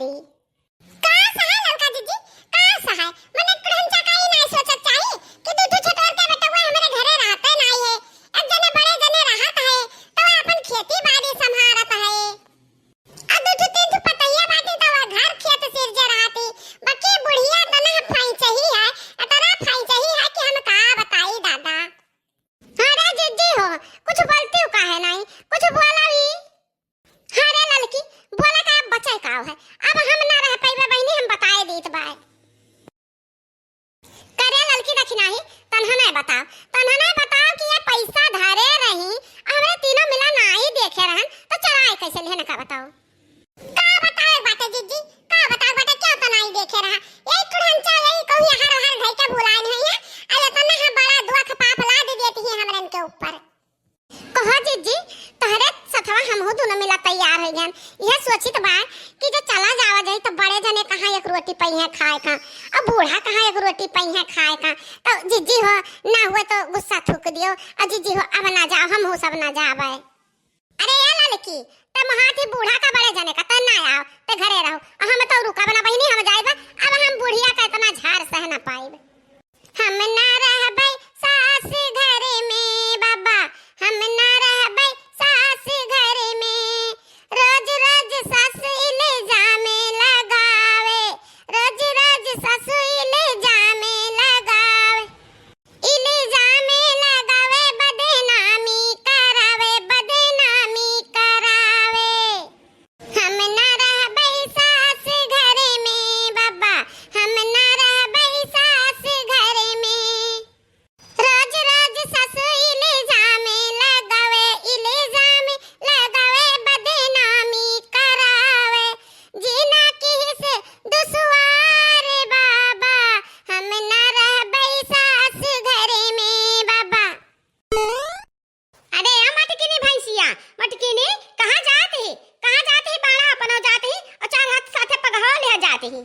करी। का सहाय लड़का जीजी, का सहाय मने कुड़हंचा काई नहीं सोचत चाही कि दूधू छटोर के बेटवा हमरे घरे रहते नहीं है। एक जने बड़े जने रहत है तो अपन खेती बाड़ी संभारत है। आ दूधू तीन तो पतैया बाटी तो घर खेत सिर जे रहती, बाकी बुढ़िया तना फाई चाहिए है, अतरा फाई चाहिए है कि हम का बताई दादा। अरे जीजी हो, कुछ बोलती हो काहे नहीं, कुछ बोला भी। अरे लड़की बोला का बचाई का है, अब हम ना रह पाइबे बहनी, हम बताए देत बाय। करे लड़की देखी नहीं, तन्हा नहीं बताओ कि ये पैसा धरे रही हमरे तीनों मिला नहीं देखे रहन तो चराए कैसे लेने का बताओ। का बताए बाटे जीजी, का बताओ बाटे, क्यों तो नहीं देखे रहा। यही कुड़हंचा यही कहूं हर हर घर के बुलाए नहीं है, अरे तना हम बड़ा दुख पाप ला दे देती है हमरन के ऊपर। कहो जीजी तहरे सथवा हम हो दोनों मिला तैयार हो गए। यह सोचित बा कि जो चला जावा जाई तो बड़े जने कहां एक रोटी पई है खाए का, अब बूढ़ा कहां एक रोटी पई है खाए का। तो जीजी हो ना हुए तो गुस्सा थूक दियो, और जीजी हो अब ना जाओ, हम हो सब ना जावे। अरे ये लड़की ते महाती बूढ़ा का बड़े जने का त ना आओ ते घरे रहो, हम तो रुका बना बहिनी, हम जाइबा। अब हम बुढ़िया का इतना झाड़ सह ना पाइब। हम ना रहबै सास घरे में बाबा, हम ना रहबै सास घरे में, रोज रोज सास इल्जाम लगावे, रोज रोज सास इल्जाम लगावे, इल्जाम लगावे, बदनामी करावे, बदनामी करावे। हम ना रहबै सास घरे में बाबा, हम ना रहबै सास घरे में, रोज रोज सास इल्जाम लगावे, इल्जाम लगावे, बदनामी करावे, जीना किस दुश्वार बाबा, हम ना रहबै सास घरे में बाबा। अरे मटकिनी भैंसिया, मटकिनी कहाँ जात ही, कहाँ जात ही बाड़ा अपनो जात ही और चार हाथ साथे पगहो ले जात ही।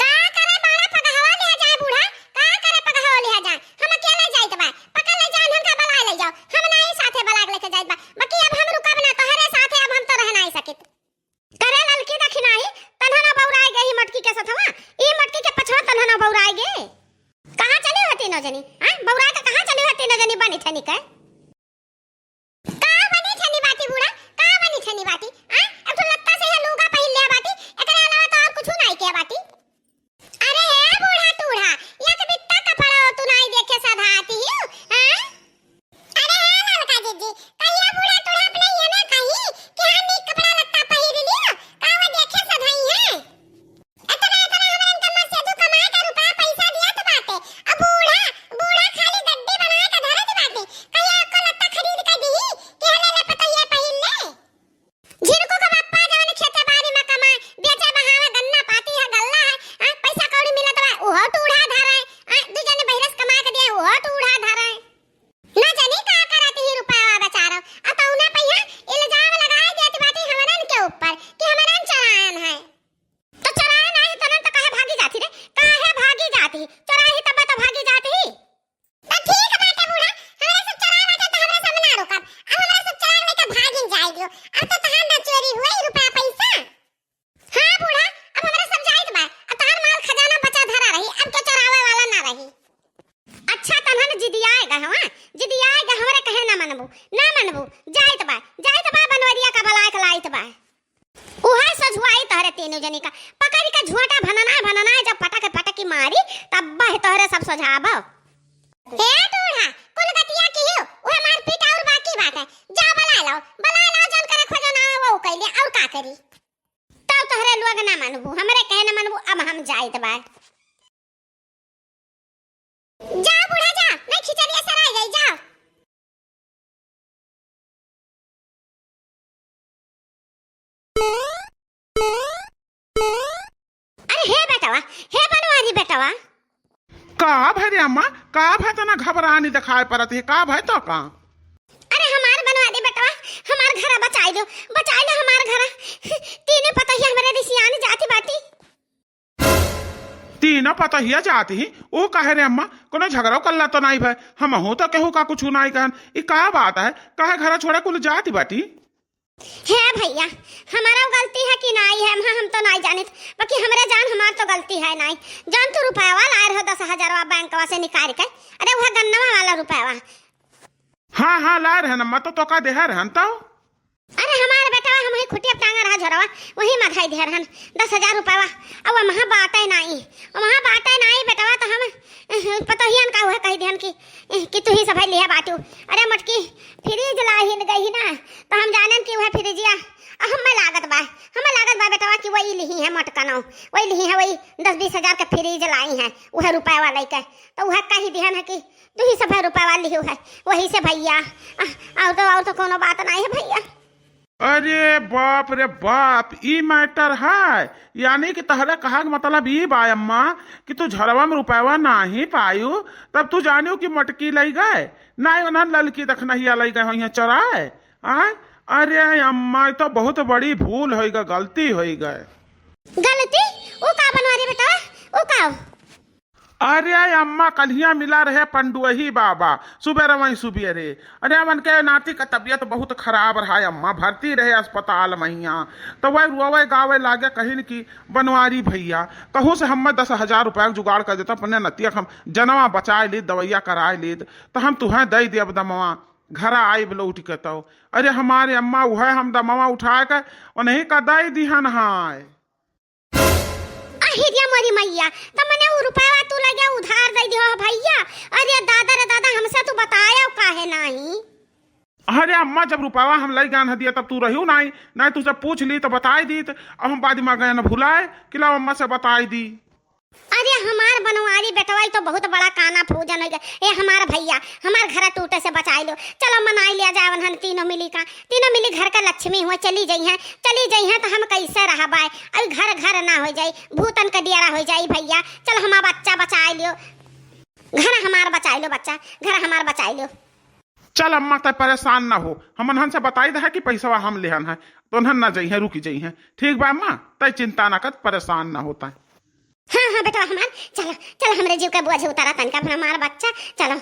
का करे बाड़ा पगहो ले जाए बूढ़ा, का करे पगहो ले जाए, हम अकेले जाइत बा, पकड़ ले जान हमका बला ले जाओ, हम नहीं साथे बलाग लेके जाइत बा, बाकी अब हम रुकब ना तोहरे साथे, अब हम तो रह नहीं सकित। करे लड़की देखी नहीं, तन्हा ना बौराई गई मटकी के साथवा, ई मटकी के पछवा तन्हा ना बौराई गे। कहां चली हती न जनी, हां बौरा का कहां चली हती न जनी बनी ठनी के। का बनी ठनी बाटी बूढ़ा, का बनी ठनी बाटी, हां अब तो लगता से लूगा पहिल ले बाटी, एकरे अलावा तो और कुछ नहीं के बाटी। अरे हे बूढ़ा तूढ़ा, या तो बित्ता कपड़ा तू नहीं देखे साधा आती ही, हां। अरे हे लड़का जीजी, कहिया बूढ़ा तूढ़ा अपने ये ना कही कि हां नी कपड़ा लत्ता पहिर लियो, का वो देखे सधाई है। इतना इतना हमरन के मत से तू कमा के रुपया पैसा दिया तो बाटे, अब बूढ़ा बूढ़ा खाली गड्डी बना के धरत बाटे, कहिया को लत्ता खरीद के दी कि हले ले पतैया पहिल ले। झिनको का बापा जवन खेते बाड़ी में कमाए बेचे बहावे गन्ना पाती है गल्ला है, हां पैसा कौड़ी मिलत बा ओहो टूढ़ा धराए, हां दू जने बहिरस कमा के दे ओहो टूढ़ा धराए। ना जानी का करत ही रुपया बेचारो, अतौना पहिया इल्जाम लगाए देत बाटी हमरन के ऊपर कि हमरन चलान है। तो चराए नहीं तनन तो काहे भागी जाती रे, काहे भागी जाती, चराही तब तो भागी जाती। तो ठीक बाटे बूढ़ा, हमरे सब चराए बाटे तो हमरे सब ना रुकब, अब हमरे सब चराए लेके भागिन जाइयो, अब तो तहां ना चोरी हुई रुपया पैसा। हां बूढ़ा अब हमरे सब जाइत बा, अब तहार माल खजाना बचा धरा रही, अब के चरावे वाला ना रही। अच्छा तन्हन जिदियाएगा हवा, जिदियाएगा हमरे कहे ना मनबू, ना मनबू, जाइत बा बनवरिया का बलाक लाइत बा। उहे सजुआई तहरे तीनों जनी का पकड़ के झोटा भनना जब पटक पटकी मारी तब बह तहरे सब सजाबो। हे टूढ़ा कुल गतिया की हो, उहे मार पीट और बाकी बात है, जा बला लाओ जल करे खोजो ना वो कैले और का करी। तब तहरे लोग ना मनबू, हमरे कहे ना मनबू, अब हम जाइत बा। जा बूढ़ा जा, नहीं खिचड़िया सराय गई जाओ। अरे हे बेटवा, हे बनवारी बेटवा, का भाई रे अम्मा, का भाई तना घबरानी दिखाई पड़त है, का भाई तो का। अरे हमार बनवारी बेटवा, हमार घर बचाई दो हमार घर, तीने पता ही हमरे रिसियान जाती बाटी। तीनों पता ही जाती ही, वो कहे रे अम्मा कोनो झगड़ो कल्ला तो नहीं भाई, हम हो तो केहू का कुछ नहीं कहन, ई का बात है, कहे घर छोड़े कुल जाती बाटी। है भैया, हमारा गलती है कि नहीं है हम तो नहीं जानित, बाकी हमरे जान हमार तो गलती है नहीं। जान तू रुपया लाए रहो 10,000 बैंकवा से निकाल के, अरे वह गन्नवा वाला रुपया। हाँ हाँ ला रहे न, मत तो का देहा रहन तो। अरे हमारे बेटा हम ही खुटिया टांगा रहा झरवा, वही मधाई दे रहन 10,000 रुपया। अब वहाँ बाटे नहीं, वहाँ बाटे नहीं बेटवा, तो हम पता ही का हुआ कही ध्यान कि तू ही सफाई लिया बाटू। अरे मटकी फ्रिज लाही गई ना, तो हम जाने कि वह फ्रिजिया हमें लागत बा बेटवा कि वही लिही है मटकनो, वही लिही है, वही 10-20 हजार के फ्रिज लाई है वह रुपया वाला के। तो वह कही ध्यान है कि तू ही सफाई रुपया वाली लिही है, वही से भैया। और तो कोनो बात नहीं है भैया। अरे बाप रे बाप, ई मैटर है, यानी कि तहरे कहा के मतलब ई बा अम्मा कि तू झरवा में रुपया नहीं पायू, तब तू जानियो कि मटकी लई गए नहीं, उन्हें ललकी दखना ही लई गए वहीं चराए। अरे अम्मा तो बहुत बड़ी भूल हो गई, गलती हो गए। गलती वो का बनवारी बेटा, वो का? अरे अम्मा कलिया मिला रहे पंडुही बाबा सुबह रवई सुबह रे। अरे मन के नाती का तबीयत बहुत खराब रहा अम्मा, भर्ती रहे अस्पताल मैया, तो वह रोवे गावे लागे कहीं की बनवारी भैया कहूँ से हम 10,000 रुपया जुगाड़ कर देता, अपने नतिया हम जनवा बचाए ली, दवैया कराए ली, तो हम तुम्हें दे दिए दमवा घर आई लौट के। तो अरे हमारे अम्मा वह हम दमवा उठा के उन्हीं का दे दिहन है। हिरिया मोरी मैया, तो मने वो रुपया तू लगे उधार दे दियो भैया। अरे दादा रे दादा, हमसे तू बताया काहे नहीं? अरे अम्मा जब रुपया हम लई गए दिया तब तू रही नहीं तुझसे पूछ ली तो बताई दी, तो अब हम बाद में गए न भुलाए कि ला अम्मा से बताई दी। अरे हमार बनवारी बेटवाई तो बहुत बड़ा काना फूजन हो गया। ए हमार भैया, हमार घर टूटे से बचाई लो, चलो मनाई लिया जाए हन तीनों मिली घर का लक्ष्मी हुआ चली जाई हैं तो हम कैसे रह बाय? अभी घर ना हो जाई, भूतन का दियारा हो जाई भैया। चलो हमारा बच्चा बचाई लियो, घर हमार बचाई लो, बच्चा घर हमार बचाई लो। चल अम्मा तय परेशान ना हो, हम उन्हन से बताई दे कि पैसा हम लेहन है, तो उन्हन ना जाई है, रुकी जाई है। ठीक बा अम्मा, तय चिंता ना कर, परेशान ना होता है। हाँ बेटा हमार, चलो हमरे जीव का बोझ उतारा तनका हमारा बच्चा। चलो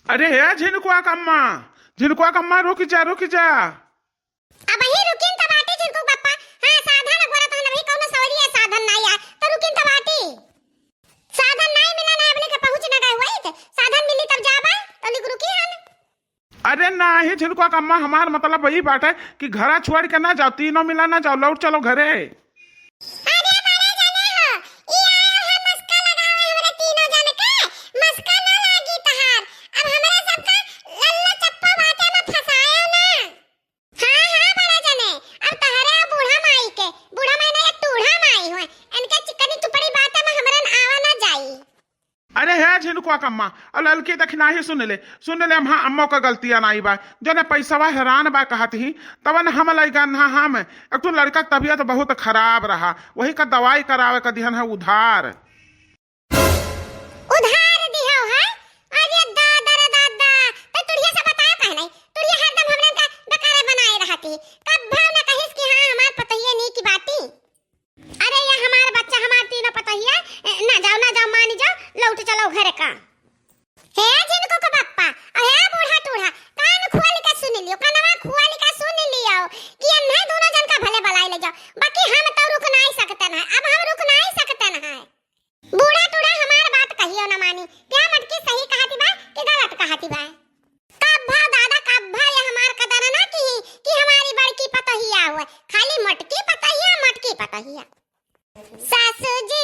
अरे है झिनकुआ कम्मा रुक जा अब ही रुकिन त बाटी झिनकु पप्पा। हां साधन गोरा तो अभी कोनो सवरी है, साधन नहीं है तो रुकिन त बाटी। साधन नहीं मिला ना अपने के पहुंच ना गए हुई थे, साधन मिली तब जाबा तो लिख रुकी हन। अरे नहीं झिनकुआ कम्मा, हमार मतलब वही बात है कि घरा छोड़ के ना जाओ, तीनों मिला ना जाओ, लौट चलो घरे। अरे मारे जाने हो, ई आया है मस्का लगावे हमरे तीनों जन के, मस्का ना लागी तहार। अब हमरे सबका लल्ला चप्पा बाटे में फसायो ना। हां बड़ा जने, अब तहरे बूढ़ा माई ने एक टूढ़ा माई होए, इनके चिकनी चुपड़ी बात में हमरन आवा ना जाई। अरे है झिनकुआ कम्मा, अब ललकी दखना ही सुन ले हम अम्मो का गलतियां नहीं बा, जो ने पैसा हैरान बा कहत ही तब न हम लई गन हम एक तो लड़का की तबीयत बहुत खराब रहा, वही का दवाई करावे का दिहन है उधार दियो है। अरे दादा रे दादा, तो तुड़िया से बताया काहे नहीं? तुड़िया हरदम हमने का डकारे बनाए रहती, कब भाव ना कहिस कि हां हमार पतहिया नहीं की बाती। अरे ये हमार बच्चा हमार तीनों पतहिया, ना जाओ मानी जाओ, लौट चलो घर का। हे जिनको को पप्पा, अहे बूढ़ा टूढ़ा, कान खोल के सुन लियो, कानवा खोल के सुन लियो कि अन्ना दोनों जन का भले भलाई ले जाओ, बाकी हम तो रुक नहीं सकते ना, अब हम रुक नहीं सकते ना। बूढ़ा टूढ़ा हमार बात कहियो ना मानी, क्या मटकी सही कहती बा कि गलत कहती बा? कब्बा दादा कब्बा ये हमार कदर ना कि हमारी बड़की पतहिया हुए, खाली मटकी पतहिया सासू जी